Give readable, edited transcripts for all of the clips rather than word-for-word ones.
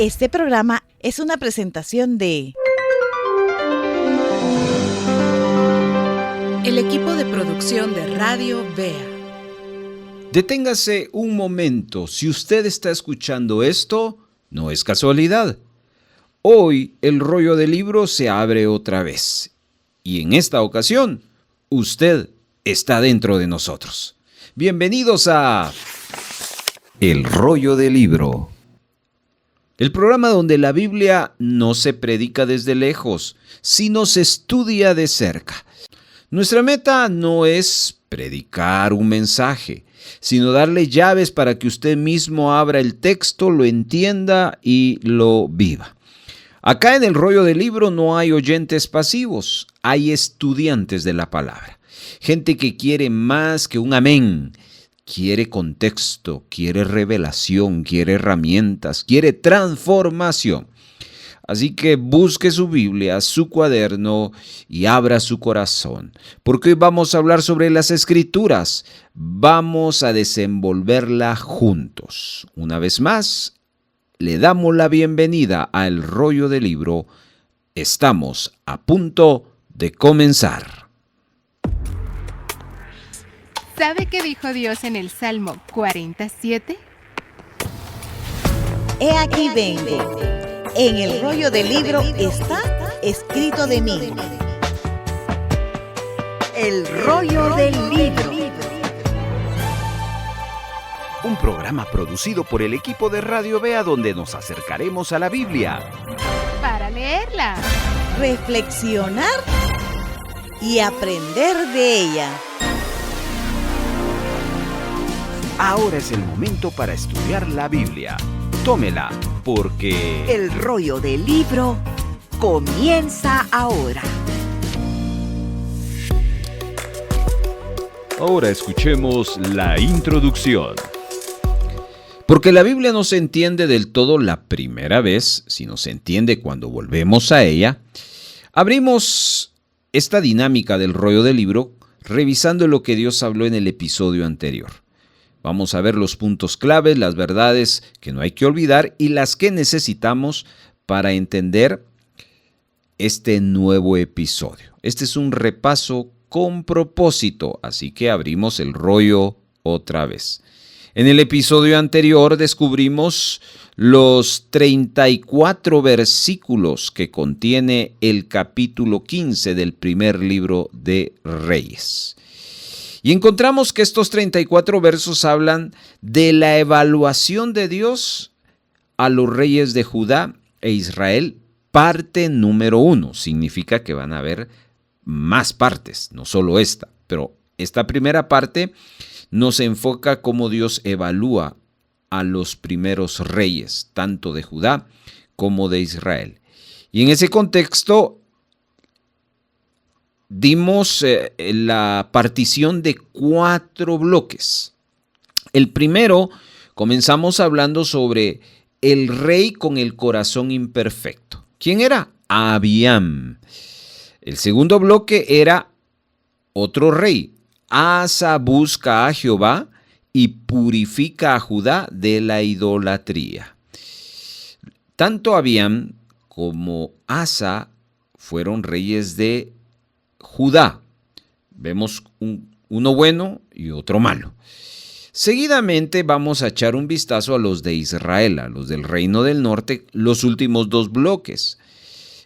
Este programa es una presentación de el equipo de producción de Radio Bea. Deténgase un momento. Si usted está escuchando esto, no es casualidad. Hoy el rollo del libro se abre otra vez. Y en esta ocasión, usted está dentro de nosotros. Bienvenidos a El rollo del libro. El programa donde la Biblia no se predica desde lejos, sino se estudia de cerca. Nuestra meta no es predicar un mensaje, sino darle llaves para que usted mismo abra el texto, lo entienda y lo viva. Acá en el rollo del libro no hay oyentes pasivos, hay estudiantes de la palabra. Gente que quiere más que un amén. Quiere contexto, quiere revelación, quiere herramientas, quiere transformación. Así que busque su Biblia, su cuaderno y abra su corazón. Porque hoy vamos a hablar sobre las Escrituras. Vamos a desenvolverla juntos. Una vez más, le damos la bienvenida a El rollo del libro. Estamos a punto de comenzar. ¿Sabe qué dijo Dios en el Salmo 47? He aquí vengo. En el rollo del libro está escrito de mí. El rollo del libro. Un programa producido por el equipo de Radio Bea donde nos acercaremos a la Biblia. Para leerla. Reflexionar y aprender de ella. Ahora es el momento para estudiar la Biblia. Tómela, porque El rollo del libro comienza ahora. ahora escuchemos la introducción. Porque la Biblia no se entiende del todo la primera vez, sino se entiende cuando volvemos a ella. Abrimos esta dinámica del rollo del libro revisando lo que Dios habló en el episodio anterior. Vamos a ver los puntos claves, las verdades que no hay que olvidar y las que necesitamos para entender este nuevo episodio. Este es un repaso con propósito, así que abrimos el rollo otra vez. En el episodio anterior descubrimos los 34 versículos que contiene el capítulo 15 del primer libro de Reyes. Y encontramos que estos 34 versos hablan de la evaluación de Dios a los reyes de Judá e Israel, parte número 1. Significa que van a haber más partes, no solo esta, pero esta primera parte nos enfoca cómo Dios evalúa a los primeros reyes, tanto de Judá como de Israel. Y en ese contexto dimos la partición de 4 bloques. El primero, comenzamos hablando sobre el rey con el corazón imperfecto. ¿Quién era? Abiam. El segundo bloque era otro rey. Asa busca a Jehová y purifica a Judá de la idolatría. Tanto Abiam como Asa fueron reyes de Judá. Vemos uno bueno y otro malo. Seguidamente vamos a echar un vistazo a los de Israel, a los del reino del norte, los últimos 2 bloques.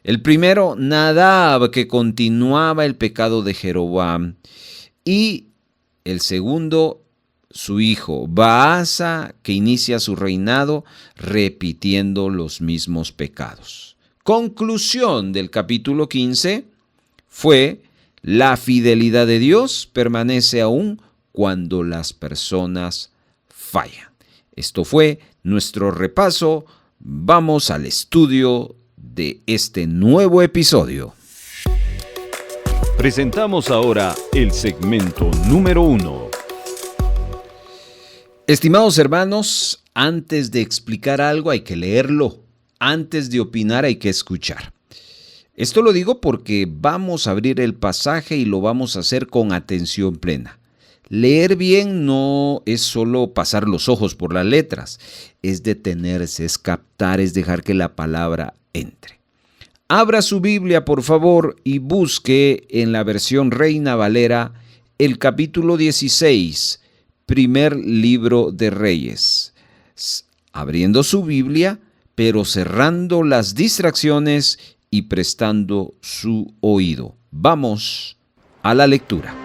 El primero, Nadab, que continuaba el pecado de Jeroboam, y el segundo, su hijo, Baasa, que inicia su reinado repitiendo los mismos pecados. Conclusión del capítulo 15 fue: la fidelidad de Dios permanece aún cuando las personas fallan. Esto fue nuestro repaso. Vamos al estudio de este nuevo episodio. Presentamos ahora el segmento número 1. Estimados hermanos, antes de explicar algo hay que leerlo. Antes de opinar hay que escuchar. Esto lo digo porque vamos a abrir el pasaje y lo vamos a hacer con atención plena. Leer bien no es solo pasar los ojos por las letras, es detenerse, es captar, es dejar que la palabra entre. Abra su Biblia, por favor, y busque en la versión Reina Valera el capítulo 16, primer libro de Reyes. Abriendo su Biblia, pero cerrando las distracciones y prestando su oído. Vamos a la lectura.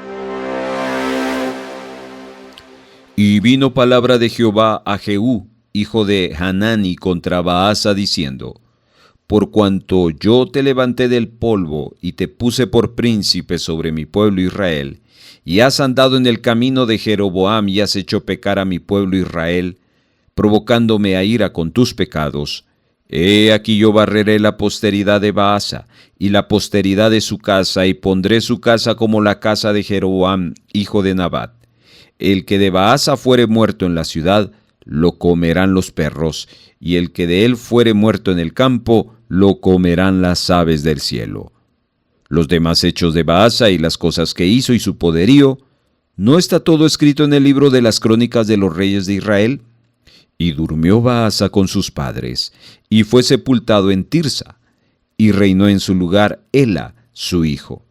Y vino palabra de Jehová a Jehú, hijo de Hanani, contra Baasa, diciendo: Por cuanto yo te levanté del polvo y te puse por príncipe sobre mi pueblo Israel, y has andado en el camino de Jeroboam y has hecho pecar a mi pueblo Israel, provocándome a ira con tus pecados, he aquí yo barreré la posteridad de Baasa y la posteridad de su casa, y pondré su casa como la casa de Jeroboam, hijo de Nabat. El que de Baasa fuere muerto en la ciudad, lo comerán los perros, y el que de él fuere muerto en el campo, lo comerán las aves del cielo. Los demás hechos de Baasa y las cosas que hizo y su poderío, ¿no está todo escrito en el libro de las crónicas de los reyes de Israel? Y durmió Baasa con sus padres, y fue sepultado en Tirsa, y reinó en su lugar Ela, su hijo.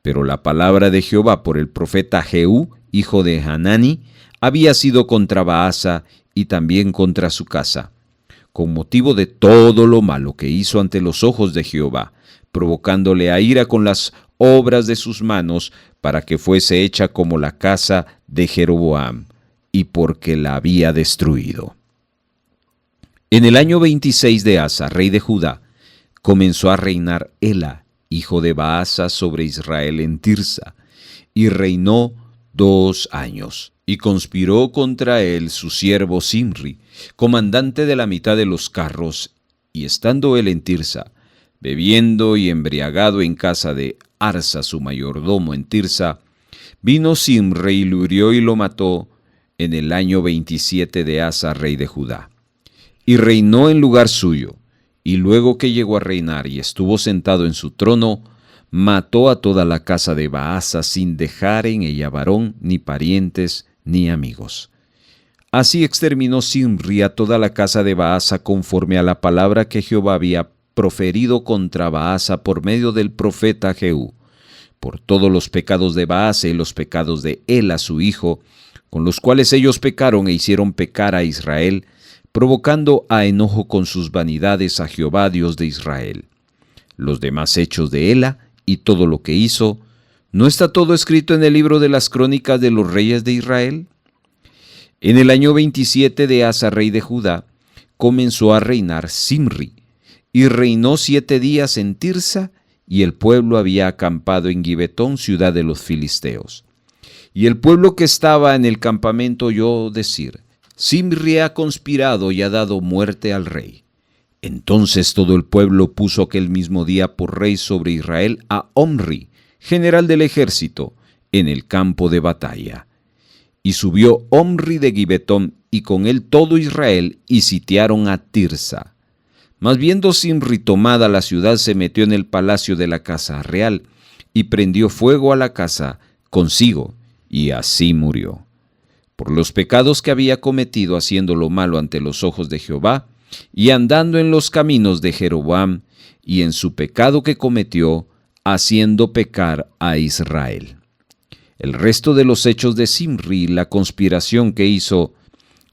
Pero la palabra de Jehová por el profeta Jehú, hijo de Hanani, había sido contra Baasa y también contra su casa, con motivo de todo lo malo que hizo ante los ojos de Jehová, provocándole a ira con las obras de sus manos, para que fuese hecha como la casa de Jeroboam, y porque la había destruido. En el año 26 de Asa, rey de Judá, comenzó a reinar Ela, hijo de Baasa, sobre Israel en Tirsa, y reinó 2 años. Y conspiró contra él su siervo Simri, comandante de la mitad de los carros, y estando él en Tirsa, bebiendo y embriagado en casa de Arsa, su mayordomo en Tirsa, vino Simri y lo hirió y lo mató en el año 27 de Asa, rey de Judá. Y reinó en lugar suyo, y luego que llegó a reinar y estuvo sentado en su trono, mató a toda la casa de Baasa sin dejar en ella varón, ni parientes, ni amigos. Así exterminó Simri a toda la casa de Baasa conforme a la palabra que Jehová había proferido contra Baasa por medio del profeta Jehú, por todos los pecados de Baasa y los pecados de Ela su hijo, con los cuales ellos pecaron e hicieron pecar a Israel, provocando a enojo con sus vanidades a Jehová Dios de Israel. Los demás hechos de Ela y todo lo que hizo, ¿no está todo escrito en el libro de las crónicas de los reyes de Israel? En el año 27 de Asa, rey de Judá, comenzó a reinar Simri, y reinó 7 días en Tirsa, y el pueblo había acampado en Gibetón, ciudad de los filisteos. Y el pueblo que estaba en el campamento oyó decir: Simri ha conspirado y ha dado muerte al rey. Entonces todo el pueblo puso aquel mismo día por rey sobre Israel a Omri, general del ejército, en el campo de batalla. Y subió Omri de Gibetón, y con él todo Israel, y sitiaron a Tirsa. Mas viendo Simri tomada la ciudad, se metió en el palacio de la casa real, y prendió fuego a la casa consigo, y así murió. Por los pecados que había cometido haciendo lo malo ante los ojos de Jehová, y andando en los caminos de Jeroboam, y en su pecado que cometió, haciendo pecar a Israel. El resto de los hechos de Simri, la conspiración que hizo,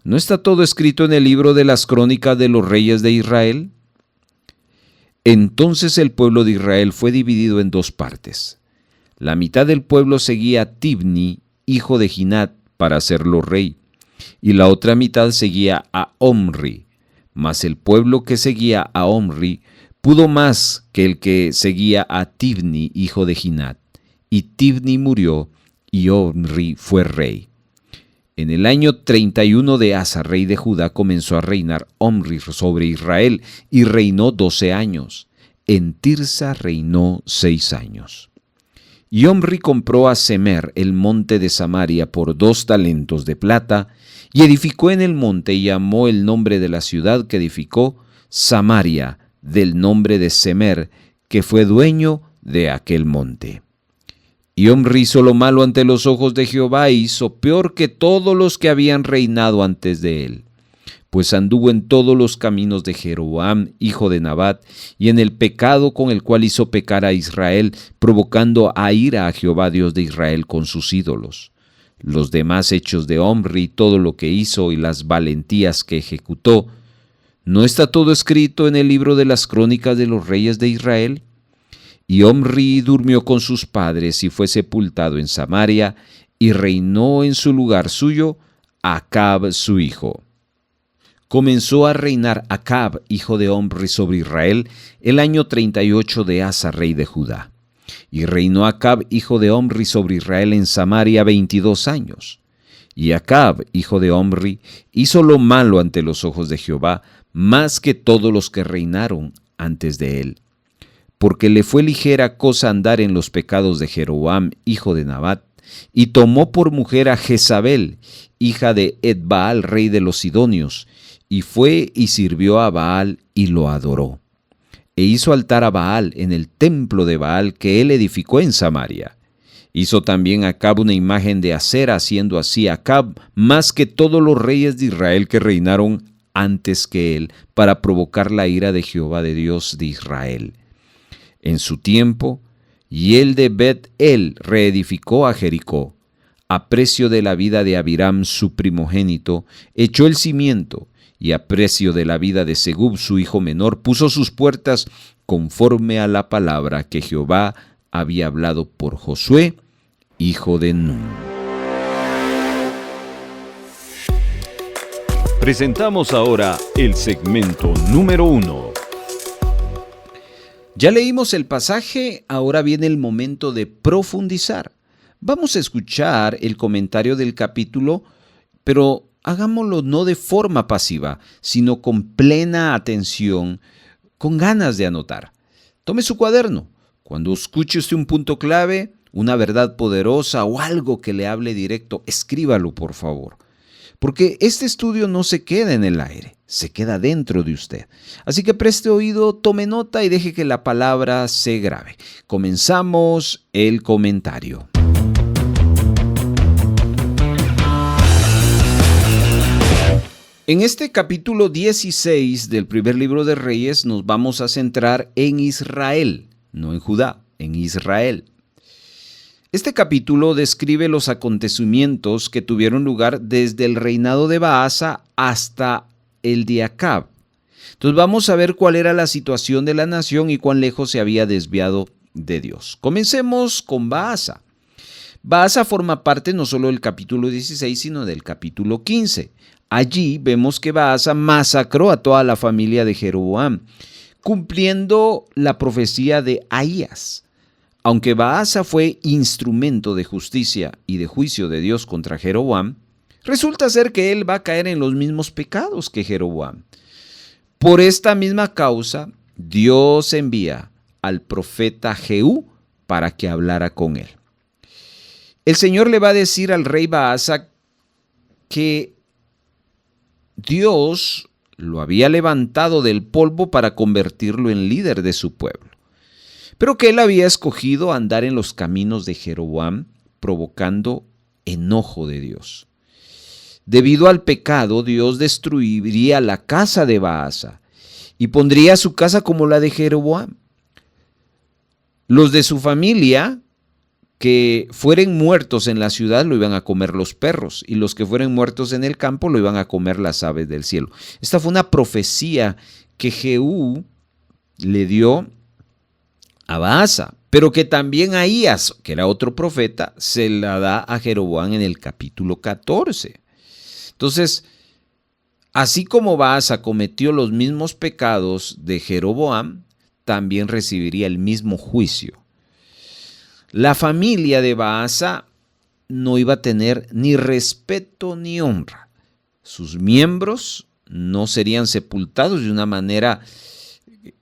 ¿no está todo escrito en el libro de las crónicas de los reyes de Israel? Entonces el pueblo de Israel fue dividido en 2 partes. La mitad del pueblo seguía a Tibni, hijo de Ginat, para hacerlo rey, y la otra mitad seguía a Omri. Mas el pueblo que seguía a Omri pudo más que el que seguía a Tibni, hijo de Ginat. Y Tibni murió, y Omri fue rey. En el año 31 de Asa, rey de Judá, comenzó a reinar Omri sobre Israel, y reinó 12 años. En Tirsa reinó 6 años. Y Omri compró a Semer el monte de Samaria por 2 talentos de plata, y edificó en el monte, y llamó el nombre de la ciudad que edificó Samaria, del nombre de Semer, que fue dueño de aquel monte. Y Omri hizo lo malo ante los ojos de Jehová e hizo peor que todos los que habían reinado antes de él. Pues anduvo en todos los caminos de Jeroboam, hijo de Nabat, y en el pecado con el cual hizo pecar a Israel, provocando a ira a Jehová Dios de Israel con sus ídolos. Los demás hechos de Omri, todo lo que hizo y las valentías que ejecutó, ¿no está todo escrito en el libro de las crónicas de los reyes de Israel? Y Omri durmió con sus padres y fue sepultado en Samaria, y reinó en su lugar suyo Acab su hijo. Comenzó a reinar Acab, hijo de Omri, sobre Israel, el año 38 de Asa, rey de Judá. Y reinó Acab, hijo de Omri, sobre Israel en Samaria 22 años. Y Acab, hijo de Omri, hizo lo malo ante los ojos de Jehová, más que todos los que reinaron antes de él. Porque le fue ligera cosa andar en los pecados de Jeroboam, hijo de Nabat, y tomó por mujer a Jezabel, hija de Etbaal, rey de los Sidonios, y fue y sirvió a Baal y lo adoró. E hizo altar a Baal en el templo de Baal que él edificó en Samaria. Hizo también Acab una imagen de acera, haciendo así Acab más que todos los reyes de Israel que reinaron antes que él, para provocar la ira de Jehová de Dios de Israel. En su tiempo, y el de Bet-El reedificó a Jericó. A precio de la vida de Abiram su primogénito, echó el cimiento, y a precio de la vida de Segub su hijo menor, puso sus puertas conforme a la palabra que Jehová había hablado por Josué, hijo de Nun. Presentamos ahora el segmento número 1. Ya leímos el pasaje, ahora viene el momento de profundizar. Vamos a escuchar el comentario del capítulo, pero hagámoslo no de forma pasiva, sino con plena atención, con ganas de anotar. Tome su cuaderno. Cuando escuche usted un punto clave, una verdad poderosa o algo que le hable directo, escríbalo, por favor. Porque este estudio no se queda en el aire, se queda dentro de usted. Así que preste oído, tome nota y deje que la palabra se grabe. Comenzamos el comentario. En este capítulo 16 del primer libro de Reyes nos vamos a centrar en Israel, no en Judá, en Israel. Este capítulo describe los acontecimientos que tuvieron lugar desde el reinado de Baasa hasta el de Acab. Entonces vamos a ver cuál era la situación de la nación y cuán lejos se había desviado de Dios. Comencemos con Baasa. Baasa forma parte no solo del capítulo 16, sino del capítulo 15. Allí vemos que Baasa masacró a toda la familia de Jeroboam, cumpliendo la profecía de Ahías. Aunque Baasa fue instrumento de justicia y de juicio de Dios contra Jeroboam, resulta ser que él va a caer en los mismos pecados que Jeroboam. Por esta misma causa, Dios envía al profeta Jehú para que hablara con él. El Señor le va a decir al rey Baasa que Dios lo había levantado del polvo para convertirlo en líder de su pueblo, pero que él había escogido andar en los caminos de Jeroboam, provocando enojo de Dios. Debido al pecado, Dios destruiría la casa de Baasa y pondría su casa como la de Jeroboam. Los de su familia que fueren muertos en la ciudad lo iban a comer los perros, y los que fueren muertos en el campo lo iban a comer las aves del cielo. Esta fue una profecía que Jehú le dio a Baasa, pero que también Ahías, que era otro profeta, se la da a Jeroboam en el capítulo 14. Entonces, así como Baasa cometió los mismos pecados de Jeroboam, también recibiría el mismo juicio. La familia de Baasa no iba a tener ni respeto ni honra. Sus miembros no serían sepultados de una manera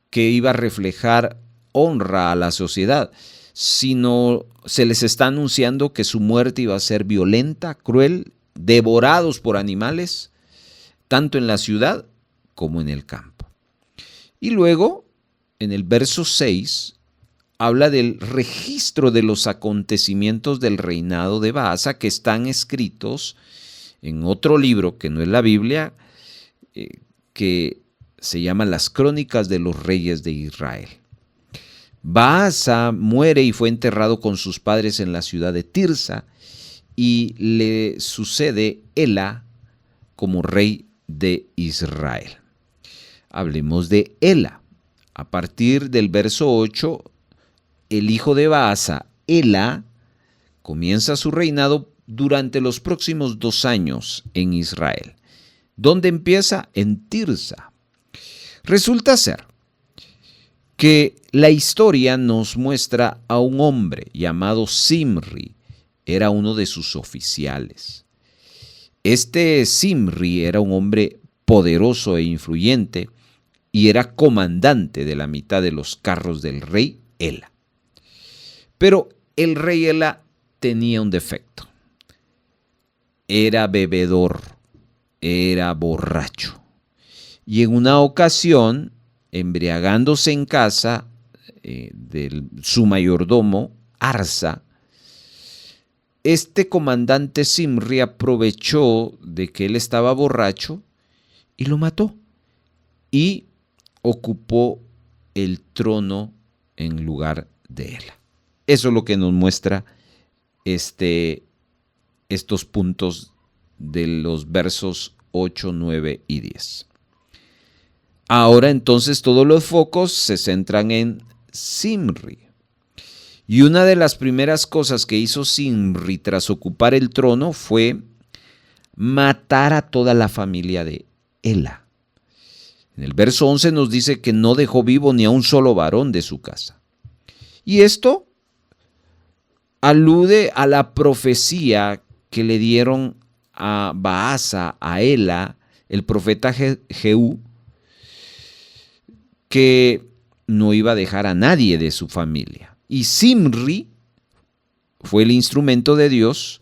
que iba a reflejar honra a la sociedad, sino se les está anunciando que su muerte iba a ser violenta, cruel, devorados por animales, tanto en la ciudad como en el campo. Y luego, en el verso 6, habla del registro de los acontecimientos del reinado de Baasa que están escritos en otro libro que no es la Biblia, que se llama Las Crónicas de los Reyes de Israel. Baasa muere y fue enterrado con sus padres en la ciudad de Tirsa y le sucede Ela como rey de Israel. Hablemos de Ela. A partir del verso 8, el hijo de Baasa, Ela, comienza su reinado durante los próximos 2 años en Israel. ¿Dónde empieza? En Tirsa. Resulta ser que la historia nos muestra a un hombre llamado Zimri, era uno de sus oficiales. Este Zimri era un hombre poderoso e influyente y era comandante de la mitad de los carros del rey Ela. Pero el rey Ela tenía un defecto. Era bebedor, era borracho. Y en una ocasión, embriagándose en casa de su mayordomo, Arsa, este comandante Zimri aprovechó de que él estaba borracho y lo mató y ocupó el trono en lugar de él. Eso es lo que nos muestra estos puntos de los versos 8, 9 y 10. Ahora entonces todos los focos se centran en Zimri. Y una de las primeras cosas que hizo Zimri tras ocupar el trono fue matar a toda la familia de Ela. En el verso 11 nos dice que no dejó vivo ni a un solo varón de su casa. Y esto alude a la profecía que le dieron a Baasa, a Ela, el profeta Jehú, que no iba a dejar a nadie de su familia. Y Zimri fue el instrumento de Dios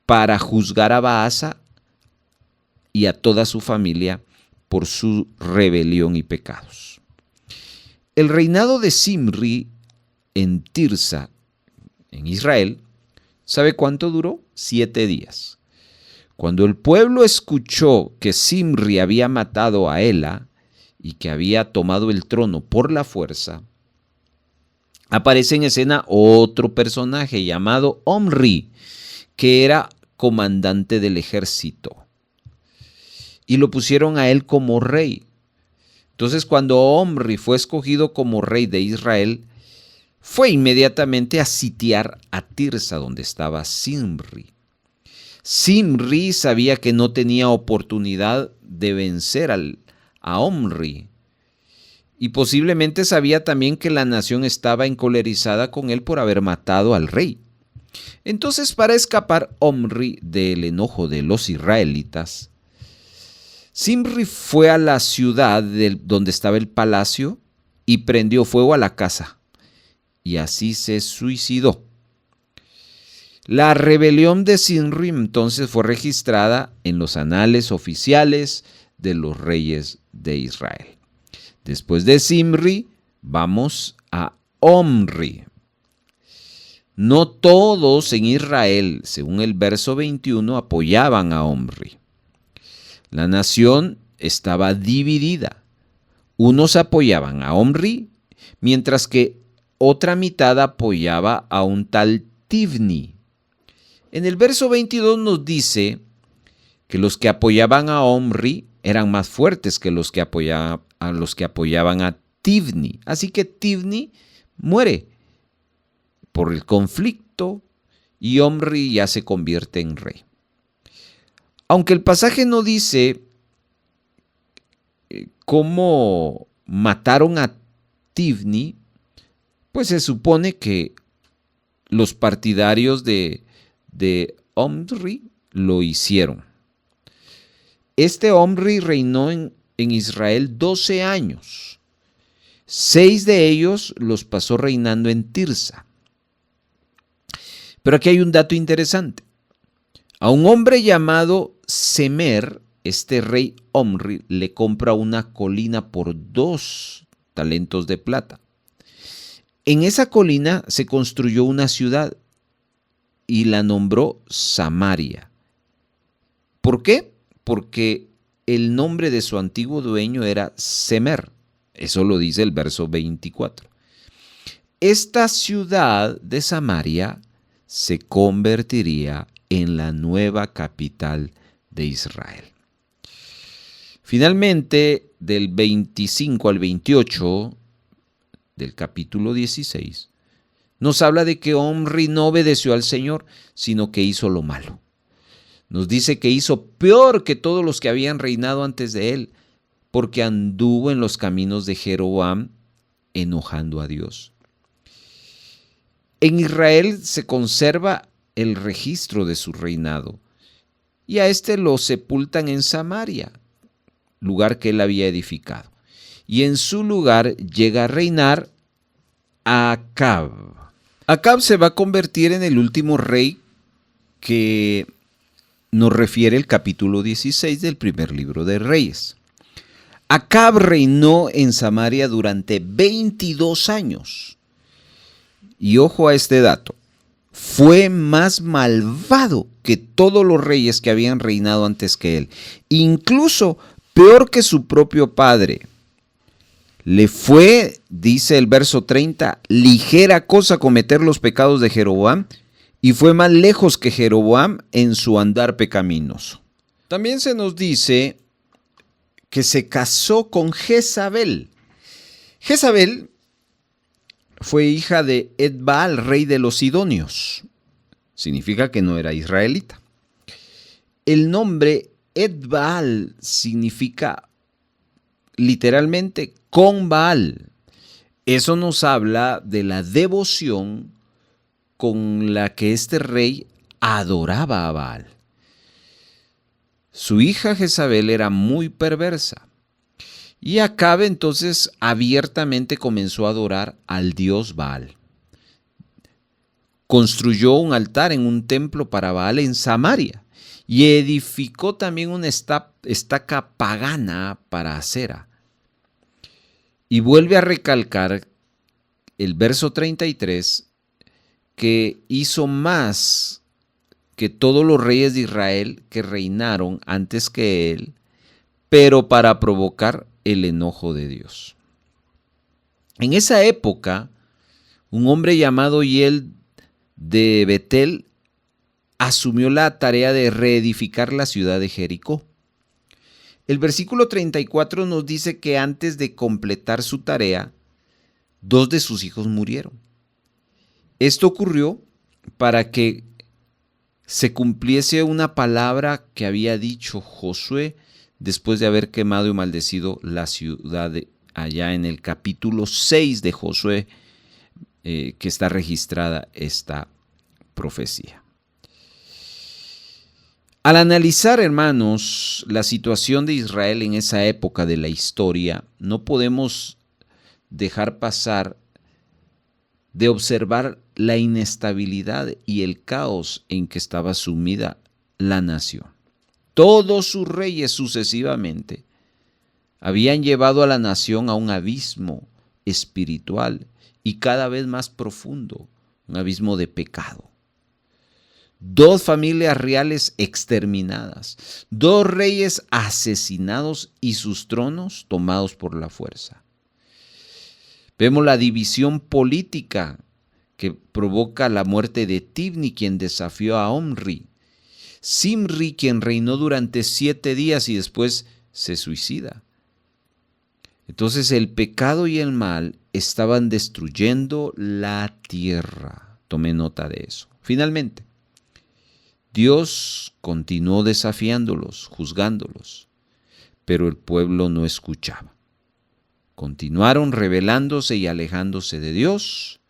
para juzgar a Baasa y a toda su familia por su rebelión y pecados. El reinado de Zimri en Tirsa, en Israel, ¿sabe cuánto duró? 7 días. Cuando el pueblo escuchó que Zimri había matado a Ela y que había tomado el trono por la fuerza, aparece en escena otro personaje llamado Omri, que era comandante del ejército. Y lo pusieron a él como rey. Entonces, cuando Omri fue escogido como rey de Israel, fue inmediatamente a sitiar a Tirsa, donde estaba Zimri. Zimri sabía que no tenía oportunidad de vencer a Omri. Y posiblemente sabía también que la nación estaba encolerizada con él por haber matado al rey. Entonces, para escapar Omri del enojo de los israelitas, Zimri fue a la ciudad donde estaba el palacio y prendió fuego a la casa. Y así se suicidó. La rebelión de Zimri entonces fue registrada en los anales oficiales de los reyes de Israel. Después de Zimri, vamos a Omri. No todos en Israel, según el verso 21, apoyaban a Omri. La nación estaba dividida. Unos apoyaban a Omri, mientras que otra mitad apoyaba a un tal Tivni. En el verso 22 nos dice que los que apoyaban a Omri eran más fuertes que los que apoyaban a Tivni. Así que Tivni muere por el conflicto y Omri ya se convierte en rey. Aunque el pasaje no dice cómo mataron a Tivni, pues se supone que los partidarios de Omri lo hicieron. Este Omri reinó en Israel 12 años. 6 de ellos los pasó reinando en Tirsa. Pero aquí hay un dato interesante. A un hombre llamado Semer, este rey Omri le compra una colina por 2 talentos de plata. En esa colina se construyó una ciudad y la nombró Samaria. ¿Por qué? Porque el nombre de su antiguo dueño era Semer. Eso lo dice el verso 24. Esta ciudad de Samaria se convertiría en la nueva capital de Israel. Finalmente, del 25 al 28 del capítulo 16, nos habla de que Omri no obedeció al Señor, sino que hizo lo malo. Nos dice que hizo peor que todos los que habían reinado antes de él, porque anduvo en los caminos de Jeroboam, enojando a Dios. En Israel se conserva el registro de su reinado, y a este lo sepultan en Samaria, lugar que él había edificado. Y en su lugar llega a reinar Acab. Acab se va a convertir en el último rey que nos refiere el capítulo 16 del primer libro de Reyes. Acab reinó en Samaria durante 22 años. Y ojo a este dato, fue más malvado que todos los reyes que habían reinado antes que él, incluso peor que su propio padre. Le fue, dice el verso 30, ligera cosa cometer los pecados de Jeroboam, y fue más lejos que Jeroboam en su andar pecaminoso. También se nos dice que se casó con Jezabel. Jezabel fue hija de Etbaal, rey de los Sidonios. Significa que no era israelita. El nombre Etbaal significa literalmente con Baal. Eso nos habla de la devoción con la que este rey adoraba a Baal. Su hija Jezabel era muy perversa. Y Acab entonces abiertamente comenzó a adorar al dios Baal. Construyó un altar en un templo para Baal en Samaria y edificó también una estaca pagana para Acera. Y vuelve a recalcar el verso 33 que hizo más que todos los reyes de Israel que reinaron antes que él, pero para provocar el enojo de Dios. En esa época, un hombre llamado Hiel de Betel asumió la tarea de reedificar la ciudad de Jericó. El versículo 34 nos dice que antes de completar su tarea, 2 de sus hijos murieron. Esto ocurrió para que se cumpliese una palabra que había dicho Josué después de haber quemado y maldecido la ciudad allá en el capítulo 6 de Josué, que está registrada esta profecía. Al analizar, hermanos, la situación de Israel en esa época de la historia, no podemos dejar pasar de observar la inestabilidad y el caos en que estaba sumida la nación. Todos sus reyes sucesivamente habían llevado a la nación a un abismo espiritual y cada vez más profundo, un abismo de pecado. 2 familias reales exterminadas, 2 reyes asesinados y sus tronos tomados por la fuerza. Vemos la división política que provoca la muerte de Tibni, quien desafió a Omri. Simri, quien reinó durante 7 días y después se suicida. Entonces el pecado y el mal estaban destruyendo la tierra. Tome nota de eso. Finalmente, Dios continuó desafiándolos, juzgándolos, pero el pueblo no escuchaba. Continuaron rebelándose y alejándose de Dios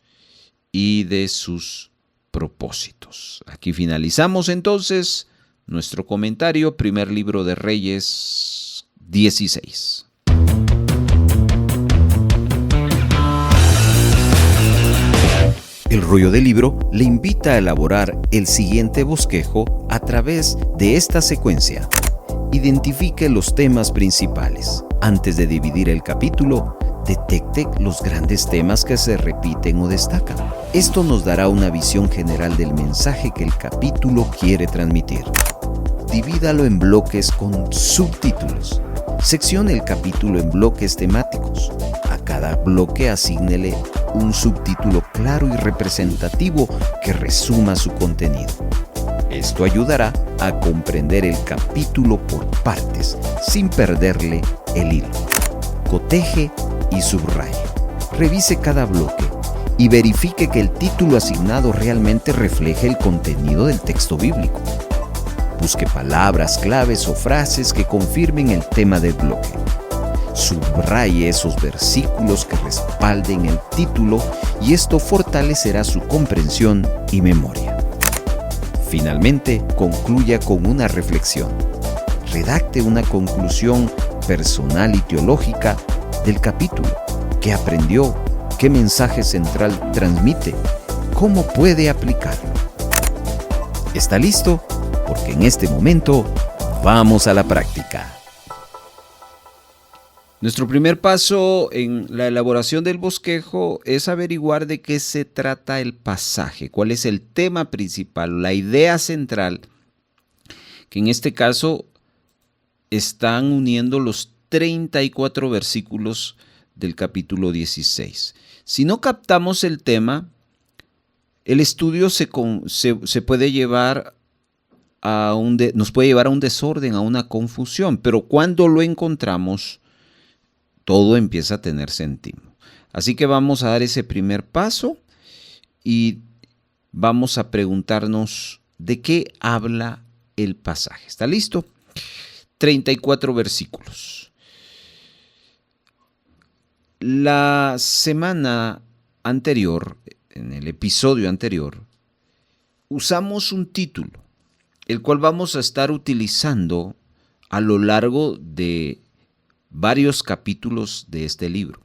y de sus propósitos. Aquí finalizamos entonces nuestro comentario, primer libro de Reyes 16. El Rollo del Libro le invita a elaborar el siguiente bosquejo a través de esta secuencia. Identifique los temas principales. Antes de dividir el capítulo, detecte los grandes temas que se repiten o destacan. Esto nos dará una visión general del mensaje que el capítulo quiere transmitir. Divídalo en bloques con subtítulos. Seccione el capítulo en bloques temáticos. A cada bloque asígnele un subtítulo claro y representativo que resuma su contenido. Esto ayudará a comprender el capítulo por partes, sin perderle el hilo. Coteje y subraye. Revise cada bloque y verifique que el título asignado realmente refleje el contenido del texto bíblico. Busque palabras claves o frases que confirmen el tema del bloque. Subraye esos versículos que respalden el título y esto fortalecerá su comprensión y memoria. Finalmente, concluya con una reflexión. Redacte una conclusión personal y teológica del capítulo. ¿Qué aprendió? ¿Qué mensaje central transmite? ¿Cómo puede aplicarlo? ¿Está listo? Porque en este momento vamos a la práctica. Nuestro primer paso en la elaboración del bosquejo es averiguar de qué se trata el pasaje, cuál es el tema principal, la idea central, que en este caso están uniendo los 34 versículos del capítulo 16. Si no captamos el tema, el estudio se puede llevar nos puede llevar a un desorden, a una confusión, pero cuando lo encontramos, todo empieza a tener sentido. Así que vamos a dar ese primer paso y vamos a preguntarnos de qué habla el pasaje. ¿Está listo? 34 versículos. La semana anterior, en el episodio anterior, usamos un título, el cual vamos a estar utilizando a lo largo de varios capítulos de este libro.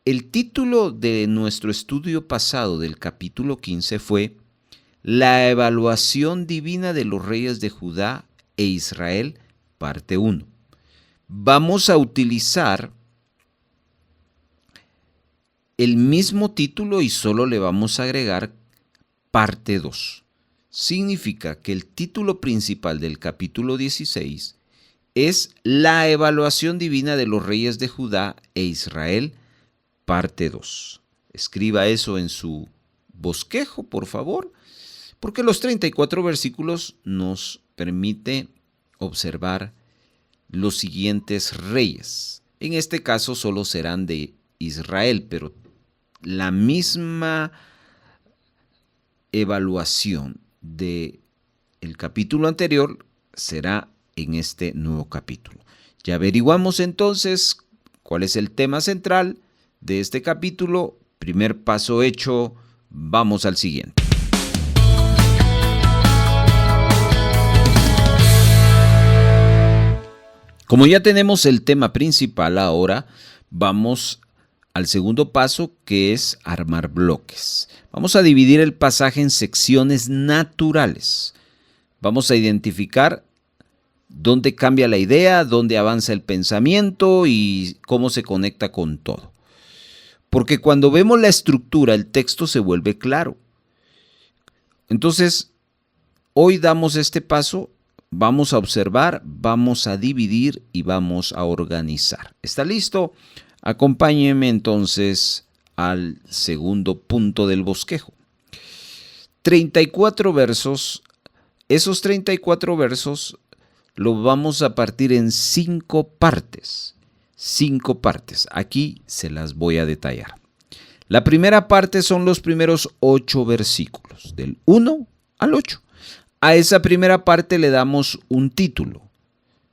El título de nuestro estudio pasado del capítulo 15 fue La evaluación divina de los reyes de Judá e Israel, parte 1. Vamos a utilizar el mismo título y solo le vamos a agregar parte 2. Significa que el título principal del capítulo 16 es La evaluación divina de los reyes de Judá e Israel, parte 2. Escriba eso en su bosquejo, por favor, porque los 34 versículos nos permite observar los siguientes reyes. En este caso solo serán de Israel, pero la misma evaluación del capítulo anterior será en este nuevo capítulo. Ya averiguamos entonces cuál es el tema central de este capítulo. Primer paso hecho, vamos al siguiente. Como ya tenemos el tema principal, ahora vamos al segundo paso, que es armar bloques. Vamos a dividir el pasaje en secciones naturales. Vamos a identificar dónde cambia la idea, dónde avanza el pensamiento y cómo se conecta con todo. Porque cuando vemos la estructura, el texto se vuelve claro. Entonces, hoy damos este paso, vamos a observar, vamos a dividir y vamos a organizar. ¿Está listo? Acompáñenme entonces al segundo punto del bosquejo. 34 versos. Esos 34 versos los vamos a partir en 5 partes. 5 partes. Aquí se las voy a detallar. La primera parte son los primeros 8 versículos, del 1 al 8. A esa primera parte le damos un título.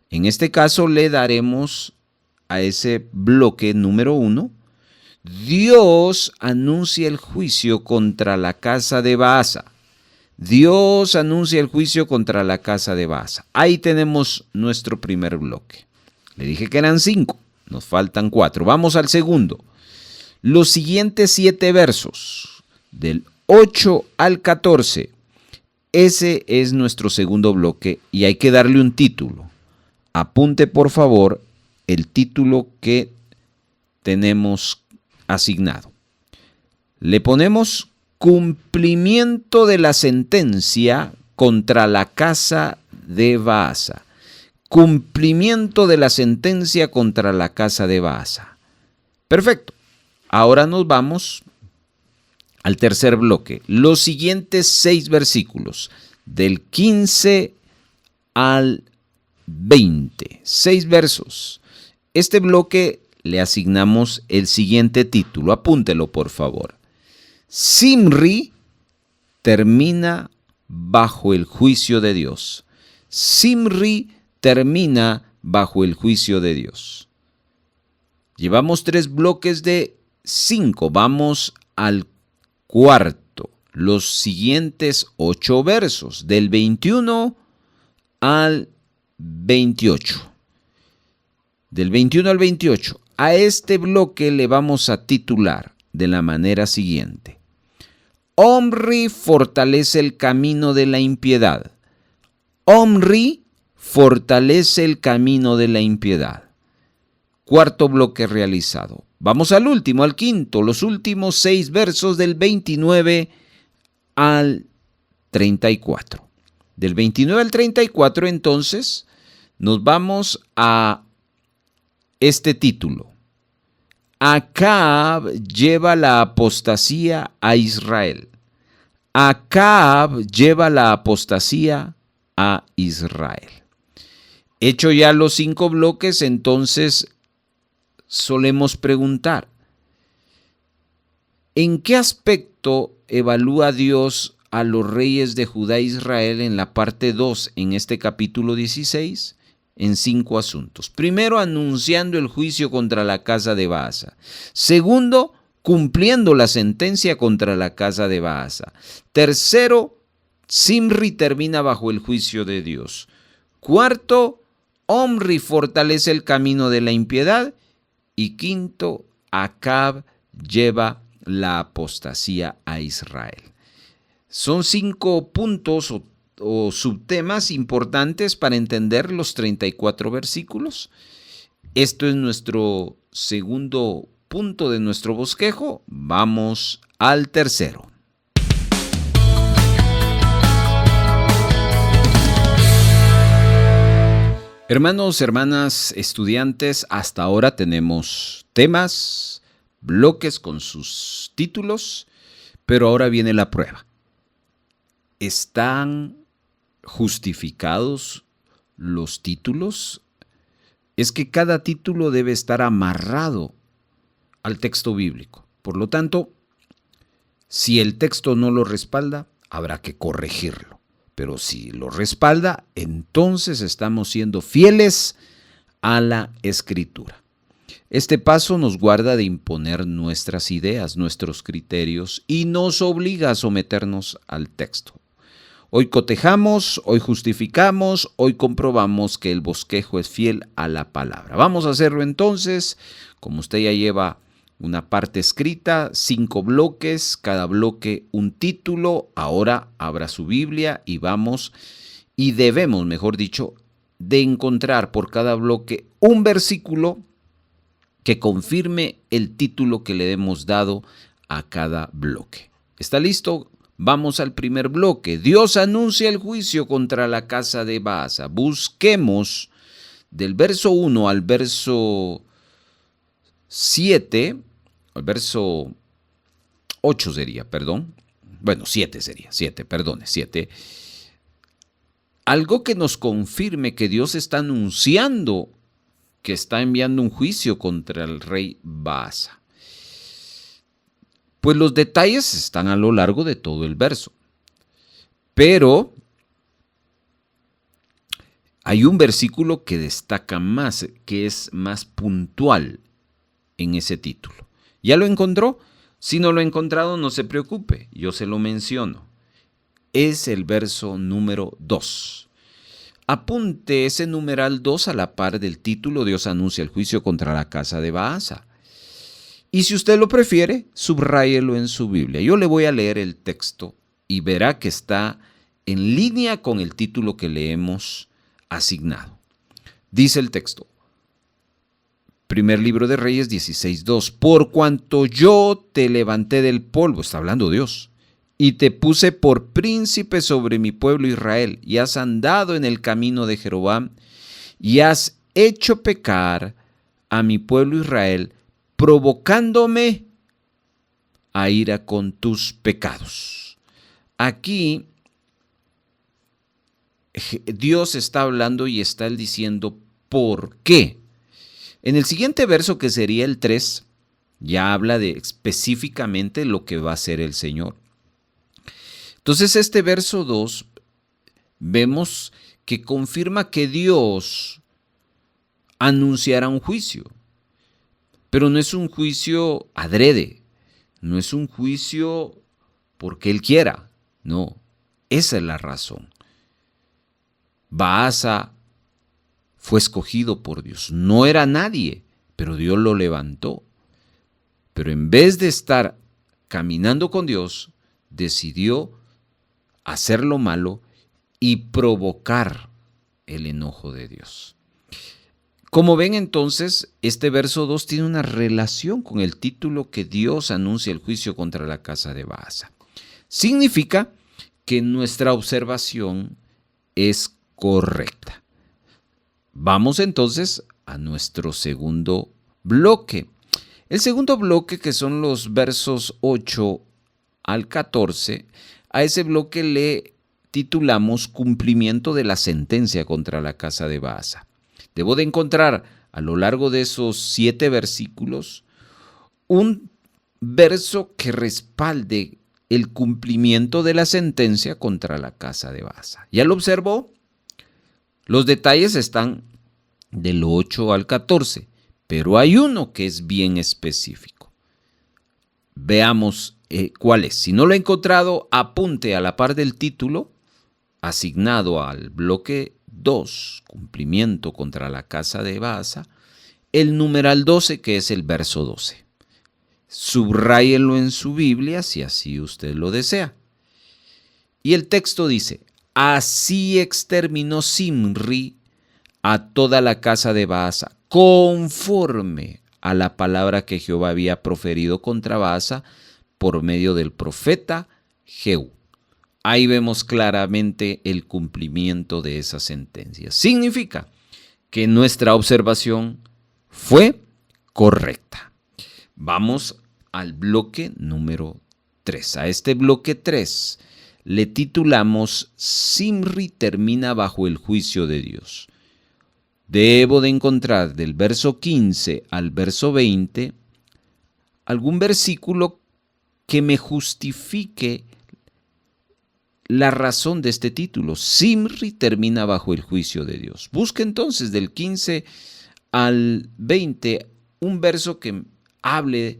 En este caso le daremos a ese bloque número 1, Dios anuncia el juicio contra la casa de Baasa. Dios anuncia el juicio contra la casa de Baasa. Ahí tenemos nuestro primer bloque. Le dije que eran 5, nos faltan 4. Vamos al segundo. Los siguientes 7 versos, del 8 al 14, ese es nuestro segundo bloque y hay que darle un título. Apunte por favor el título que tenemos asignado. Le ponemos cumplimiento de la sentencia contra la casa de Baasa. Cumplimiento de la sentencia contra la casa de Baasa. Perfecto. Ahora nos vamos al tercer bloque. Los siguientes 6 versículos, del 15 al 20. 6 versos. Este bloque le asignamos el siguiente título. Apúntelo, por favor. Zimri termina bajo el juicio de Dios. Zimri termina bajo el juicio de Dios. Llevamos 3 bloques de 5. Vamos al cuarto. Los siguientes 8 versos, del 21 al 28. Del 21 al 28. A este bloque le vamos a titular de la manera siguiente. Omri fortalece el camino de la impiedad. Omri fortalece el camino de la impiedad. Cuarto bloque realizado. Vamos al último, al quinto, los últimos 6 versos del 29 al 34. Del 29 al 34, entonces, nos vamos a este título. Acab lleva la apostasía a Israel. Acab lleva la apostasía a Israel. Hecho ya los 5 bloques, entonces solemos preguntar, ¿en qué aspecto evalúa Dios a los reyes de Judá e Israel en la parte 2, en este capítulo 16? En 5 asuntos. Primero, anunciando el juicio contra la casa de Baasa. Segundo, cumpliendo la sentencia contra la casa de Baasa. Tercero, Zimri termina bajo el juicio de Dios. Cuarto, Omri fortalece el camino de la impiedad. Y quinto, Acab lleva la apostasía a Israel. Son 5 puntos o subtemas importantes para entender los 34 versículos. Esto es nuestro segundo punto de nuestro bosquejo. Vamos al tercero. Hermanos, hermanas, estudiantes, hasta ahora tenemos temas, bloques con sus títulos, pero ahora viene la prueba. ¿Están justificados los títulos? Es que cada título debe estar amarrado al texto bíblico. Por lo tanto, si el texto no lo respalda, habrá que corregirlo. Pero si lo respalda, entonces estamos siendo fieles a la Escritura. Este paso nos guarda de imponer nuestras ideas, nuestros criterios y nos obliga a someternos al texto. Hoy cotejamos, hoy justificamos, hoy comprobamos que el bosquejo es fiel a la palabra. Vamos a hacerlo entonces, como usted ya lleva una parte escrita, 5 bloques, cada bloque un título. Ahora abra su Biblia y vamos, y debemos, mejor dicho, de encontrar por cada bloque un versículo que confirme el título que le hemos dado a cada bloque. ¿Está listo? Vamos al primer bloque. Dios anuncia el juicio contra la casa de Baasa. Busquemos del verso 1 al verso 7, al verso 8 sería, perdón. Bueno, 7 sería, 7. Algo que nos confirme que Dios está anunciando que está enviando un juicio contra el rey Baasa. Pues los detalles están a lo largo de todo el verso. Pero hay un versículo que destaca más, que es más puntual en ese título. ¿Ya lo encontró? Si no lo ha encontrado, no se preocupe, yo se lo menciono. Es el verso número 2. Apunte ese numeral 2 a la par del título. Dios anuncia el juicio contra la casa de Baasa. Y si usted lo prefiere, subráyelo en su Biblia. Yo le voy a leer el texto y verá que está en línea con el título que le hemos asignado. Dice el texto: Primer libro de Reyes 16:2. Por cuanto yo te levanté del polvo, está hablando Dios, y te puse por príncipe sobre mi pueblo Israel, y has andado en el camino de Jeroboam, y has hecho pecar a mi pueblo Israel, provocándome a ira con tus pecados. Aquí Dios está hablando y está diciendo ¿por qué? En el siguiente verso, que sería el 3, ya habla de específicamente lo que va a hacer el Señor. Entonces este verso 2 vemos que confirma que Dios anunciará un juicio, pero no es un juicio adrede, no es un juicio porque Él quiera, no, esa es la razón. Baasa fue escogido por Dios, no era nadie, pero Dios lo levantó. Pero en vez de estar caminando con Dios, decidió hacer lo malo y provocar el enojo de Dios. Como ven entonces, este verso 2 tiene una relación con el título que Dios anuncia el juicio contra la casa de Baasa. Significa que nuestra observación es correcta. Vamos entonces a nuestro segundo bloque. El segundo bloque, que son los versos 8 al 14, a ese bloque le titulamos Cumplimiento de la sentencia contra la casa de Baasa. Debo de encontrar a lo largo de esos 7 versículos un verso que respalde el cumplimiento de la sentencia contra la casa de Baasa. ¿Ya lo observó? Los detalles están del 8 al 14, pero hay uno que es bien específico. Veamos cuál es. Si no lo he encontrado, apunte a la par del título asignado al bloque 2, cumplimiento contra la casa de Baasa, el numeral 12, que es el verso 12. Subráyelo en su Biblia si así usted lo desea. Y el texto dice: así exterminó Zimri a toda la casa de Baasa, conforme a la palabra que Jehová había proferido contra Baasa por medio del profeta Jehú. Ahí vemos claramente el cumplimiento de esa sentencia. Significa que nuestra observación fue correcta. Vamos al bloque número 3. A este bloque 3 le titulamos Zimri termina bajo el juicio de Dios. Debo de encontrar del verso 15 al verso 20 algún versículo que me justifique la razón de este título. Zimri termina bajo el juicio de Dios. Busque entonces del 15 al 20 un verso que hable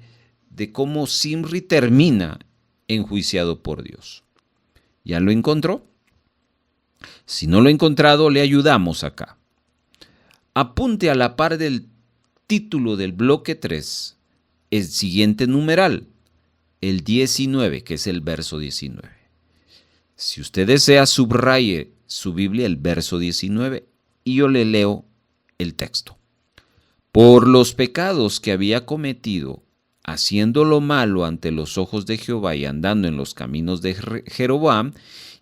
de cómo Zimri termina enjuiciado por Dios. ¿Ya lo encontró? Si no lo ha encontrado, le ayudamos acá. Apunte a la par del título del bloque 3 el siguiente numeral, el 19, que es el verso 19. Si usted desea, subraye su Biblia el verso 19 y yo le leo el texto. Por los pecados que había cometido, haciendo lo malo ante los ojos de Jehová y andando en los caminos de Jeroboam,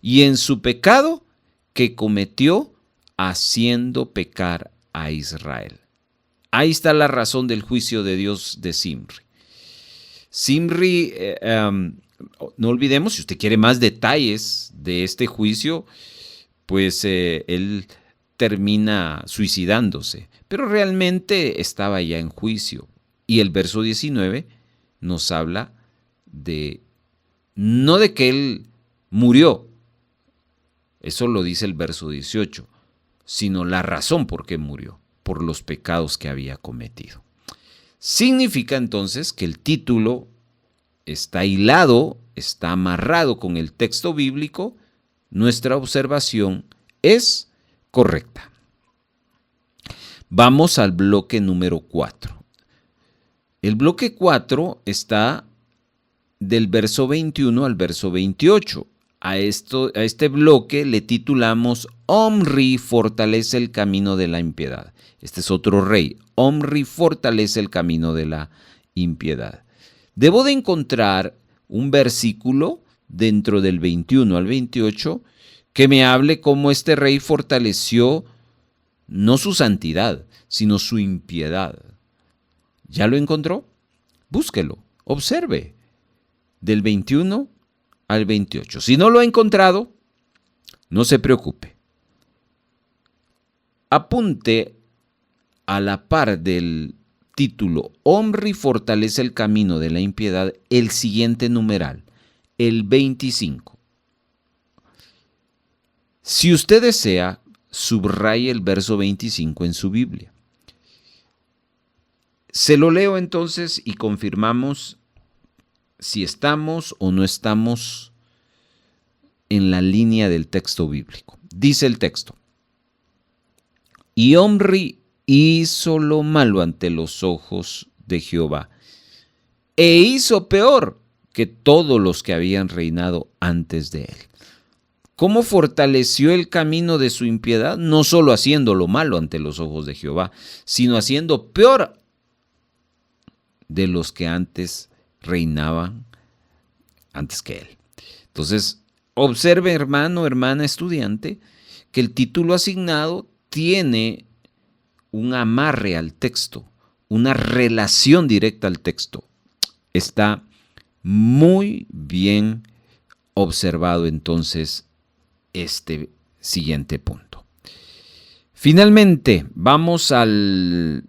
y en su pecado que cometió haciendo pecar a Israel. Ahí está la razón del juicio de Dios de Zimri. Zimri, no olvidemos, si usted quiere más detalles de este juicio, pues él termina suicidándose, pero realmente estaba ya en juicio. Y el verso 19 nos habla no de que él murió, eso lo dice el verso 18, sino la razón por qué murió, por los pecados que había cometido. Significa entonces que el título está hilado, está amarrado con el texto bíblico, nuestra observación es correcta. Vamos al bloque número 4. El bloque 4 está del verso 21 al verso 28. A este bloque le titulamos Omri fortalece el camino de la impiedad. Este es otro rey. Omri fortalece el camino de la impiedad. Debo de encontrar un versículo dentro del 21 al 28 que me hable cómo este rey fortaleció no su santidad, sino su impiedad. ¿Ya lo encontró? Búsquelo, observe, del 21 al 28. Si no lo ha encontrado, no se preocupe. Apunte a la par del título Omri fortalece el camino de la impiedad el siguiente numeral, el 25. Si usted desea, subraye el verso 25 en su Biblia. Se lo leo entonces y confirmamos si estamos o no estamos en la línea del texto bíblico. Dice el texto: y Omri hizo lo malo ante los ojos de Jehová, e hizo peor que todos los que habían reinado antes de él. ¿Cómo fortaleció el camino de su impiedad? No solo haciendo lo malo ante los ojos de Jehová, sino haciendo peor de los que antes reinaban antes que él. Entonces, observe, hermano, hermana, estudiante, que el título asignado tiene un amarre al texto, una relación directa al texto. Está muy bien observado entonces este siguiente punto. Finalmente, vamos al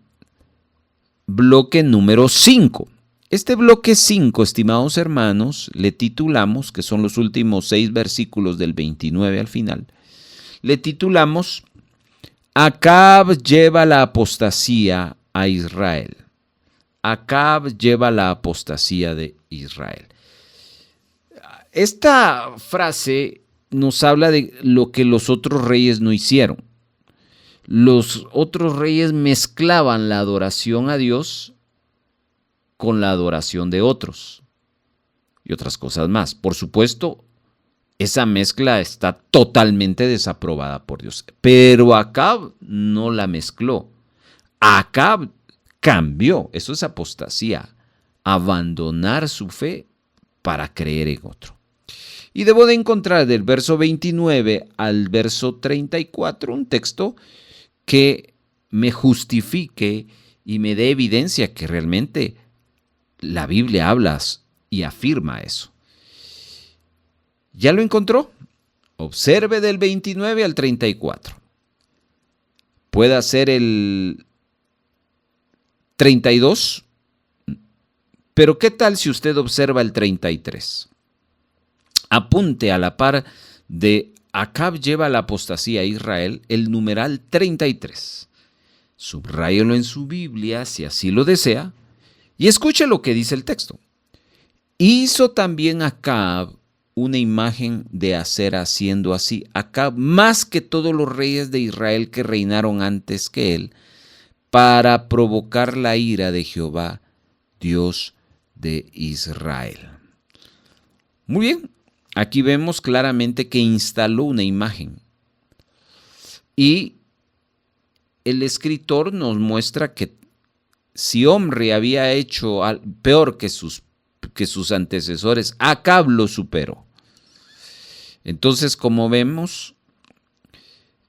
bloque número 5. Este bloque 5, estimados hermanos, le titulamos, que son los últimos 6 versículos del 29 al final, le titulamos Acab lleva la apostasía a Israel. Acab lleva la apostasía de Israel. Esta frase nos habla de lo que los otros reyes no hicieron. Los otros reyes mezclaban la adoración a Dios con la adoración de otros y otras cosas más. Por supuesto, esa mezcla está totalmente desaprobada por Dios. Pero Acab no la mezcló. Acab cambió. Eso es apostasía. Abandonar su fe para creer en otro. Y debo de encontrar del verso 29 al verso 34 un texto que me justifique y me dé evidencia que realmente la Biblia habla y afirma eso. ¿Ya lo encontró? Observe del 29 al 34. Puede ser el 32, pero ¿qué tal si usted observa el 33? Apunte a la par de Acab lleva la apostasía a Israel, el numeral 33. Subráyelo en su Biblia si así lo desea y escuche lo que dice el texto. Hizo también Acab una imagen de acera haciendo así. Acab, más que todos los reyes de Israel que reinaron antes que él, para provocar la ira de Jehová, Dios de Israel. Muy bien, aquí vemos claramente que instaló una imagen. Y el escritor nos muestra que si Omri había hecho peor que sus antecesores, Acab lo superó. Entonces, como vemos,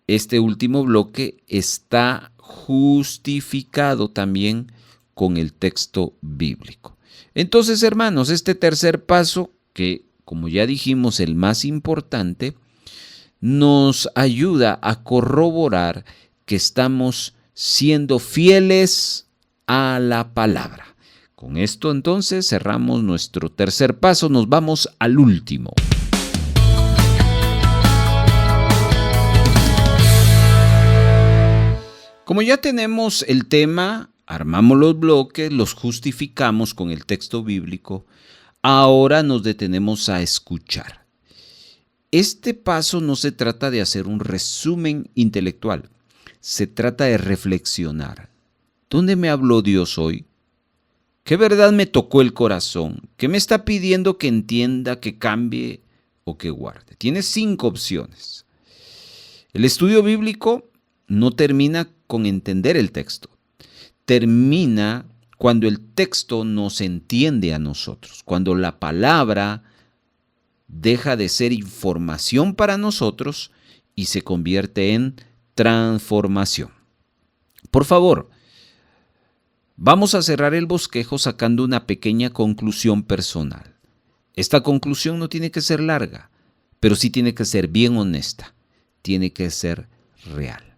este último bloque está justificado también con el texto bíblico. Entonces, hermanos, este tercer paso, que como ya dijimos, el más importante, nos ayuda a corroborar que estamos siendo fieles a la palabra. Con esto entonces cerramos nuestro tercer paso, nos vamos al último. Como ya tenemos el tema, armamos los bloques, los justificamos con el texto bíblico, ahora nos detenemos a escuchar. Este paso no se trata de hacer un resumen intelectual, se trata de reflexionar. ¿Dónde me habló Dios hoy? ¿Qué verdad me tocó el corazón? ¿Qué me está pidiendo que entienda, que cambie o que guarde? Tienes 5 opciones. El estudio bíblico no termina con entender el texto. termina cuando el texto nos entiende a nosotros, cuando la palabra deja de ser información para nosotros y se convierte en transformación. Por favor, vamos a cerrar el bosquejo sacando una pequeña conclusión personal. Esta conclusión no tiene que ser larga, pero sí tiene que ser bien honesta, tiene que ser real.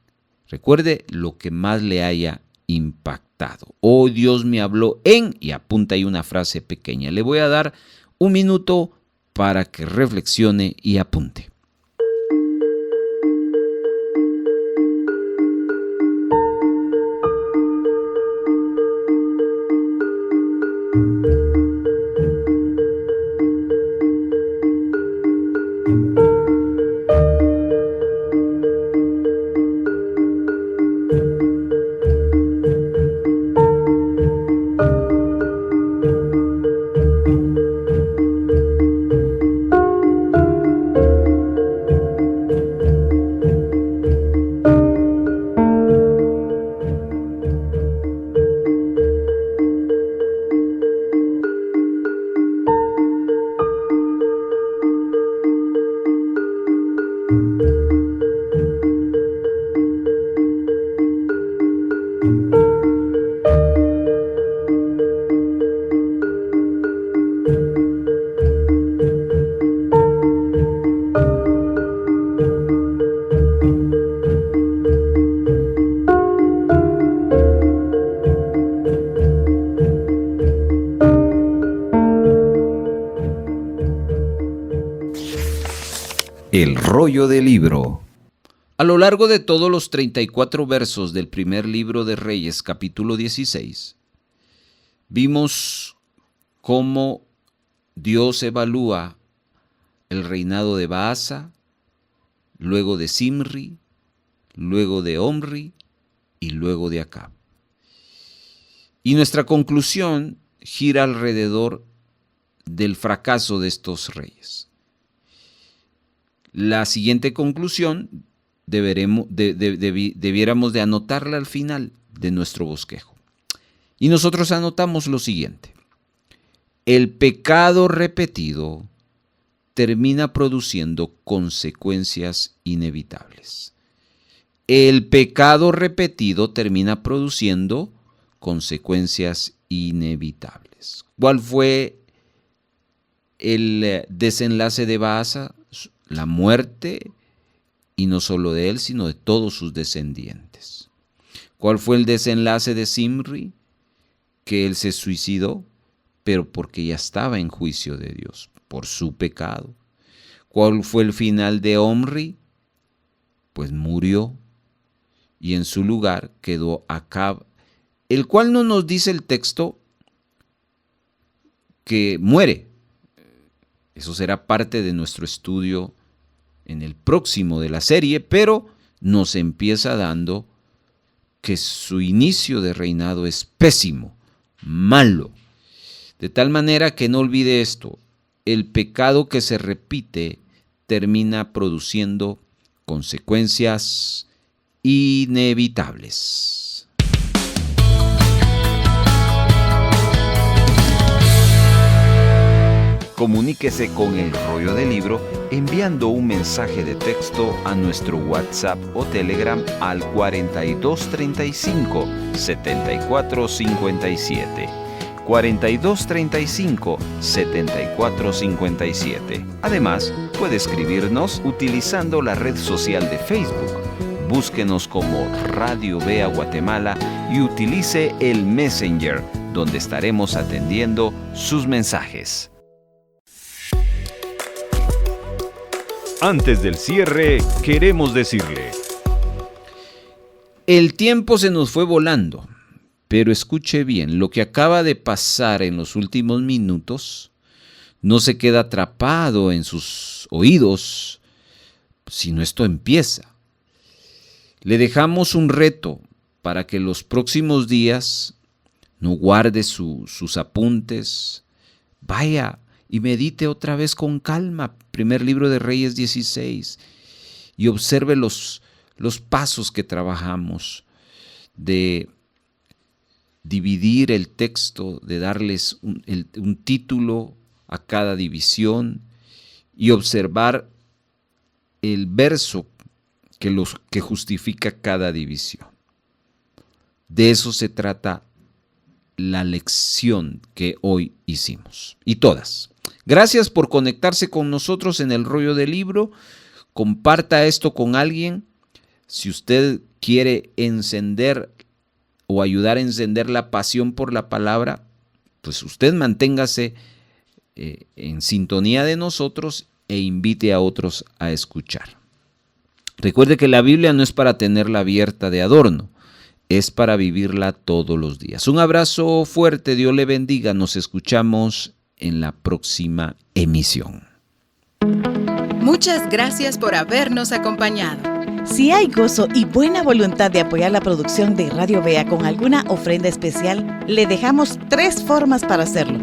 Recuerde lo que más le haya impactado. Oh, Dios me habló y apunta ahí una frase pequeña. Le voy a dar un minuto para que reflexione y apunte. El rollo del libro. A lo largo de todos los 34 versos del primer libro de Reyes, capítulo 16, vimos cómo Dios evalúa el reinado de Baasa, luego de Zimri, luego de Omri y luego de Acab. Y nuestra conclusión gira alrededor del fracaso de estos reyes. La siguiente conclusión debiéramos de anotarla al final de nuestro bosquejo. Y nosotros anotamos lo siguiente: el pecado repetido termina produciendo consecuencias inevitables. El pecado repetido termina produciendo consecuencias inevitables. ¿Cuál fue el desenlace de Baasa? La muerte, y no solo de él, sino de todos sus descendientes. ¿Cuál fue el desenlace de Zimri? Que él se suicidó, pero porque ya estaba en juicio de Dios, por su pecado. ¿Cuál fue el final de Omri? Pues murió, y en su lugar quedó Acab, el cual no nos dice el texto que muere. Eso será parte de nuestro estudio en el próximo de la serie, pero nos empieza dando que su inicio de reinado es pésimo, malo. De tal manera que no olvide esto: el pecado que se repite termina produciendo consecuencias inevitables. Comuníquese con El Rollo del Libro enviando un mensaje de texto a nuestro WhatsApp o Telegram al 4235 7457. 4235 7457. Además, puede escribirnos utilizando la red social de Facebook. Búsquenos como Radio Vea Guatemala y utilice el Messenger, donde estaremos atendiendo sus mensajes. Antes del cierre, queremos decirle: el tiempo se nos fue volando, pero escuche bien, lo que acaba de pasar en los últimos minutos no se queda atrapado en sus oídos, sino esto empieza. Le dejamos un reto para que los próximos días no guarde sus apuntes, vaya y medite otra vez con calma, primer libro de Reyes 16, y observe los pasos que trabajamos de dividir el texto, de darles un título a cada división y observar el verso que justifica cada división. De eso se trata la lección que hoy hicimos. Y todas. Gracias por conectarse con nosotros en el rollo del libro. Comparta esto con alguien. Si usted quiere encender o ayudar a encender la pasión por la palabra, pues usted manténgase en sintonía de nosotros e invite a otros a escuchar. Recuerde que la Biblia no es para tenerla abierta de adorno, es para vivirla todos los días. Un abrazo fuerte, Dios le bendiga. Nos escuchamos en la próxima emisión. Muchas gracias por habernos acompañado. Si hay gozo y buena voluntad de apoyar la producción de Radio Vea con alguna ofrenda especial, le dejamos 3 formas para hacerlo.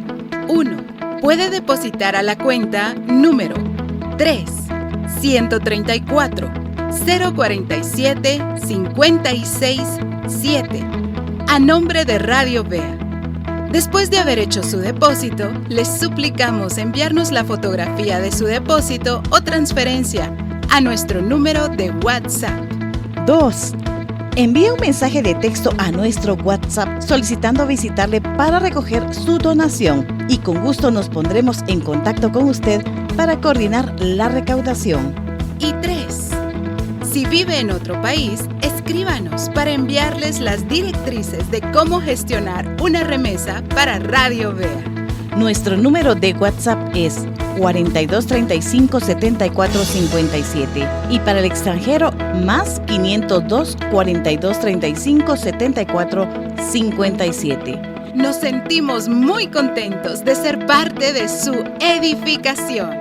1. Puede depositar a la cuenta número 3-134-047-56-7 a nombre de Radio Vea. Después de haber hecho su depósito, les suplicamos enviarnos la fotografía de su depósito o transferencia a nuestro número de WhatsApp. 2. Envía un mensaje de texto a nuestro WhatsApp solicitando visitarle para recoger su donación y con gusto nos pondremos en contacto con usted para coordinar la recaudación. Y 3. Si vive en otro país, escríbanos para enviarles las directrices de cómo gestionar una remesa para Radio Vea. Nuestro número de WhatsApp es 42 35 74 57 y para el extranjero más 502 42 35 74 57. Nos sentimos muy contentos de ser parte de su edificación.